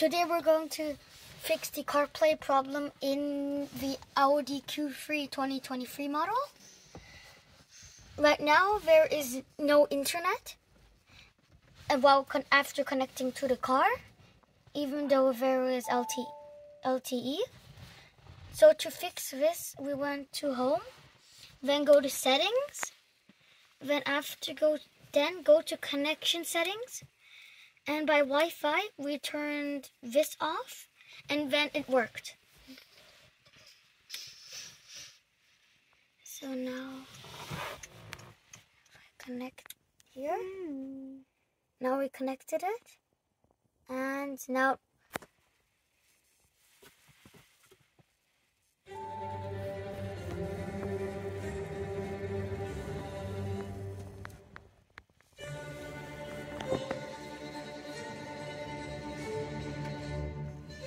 Today we're going to fix the CarPlay problem in the Audi Q3 2023 model. Right now there is no internet after connecting to the car, even though there is LTE. So to fix this, we went to Home, then go to Settings, then go to Connection Settings, and by Wi-Fi we turned this off, and then it worked. So now if I connect here, now we connected it, and now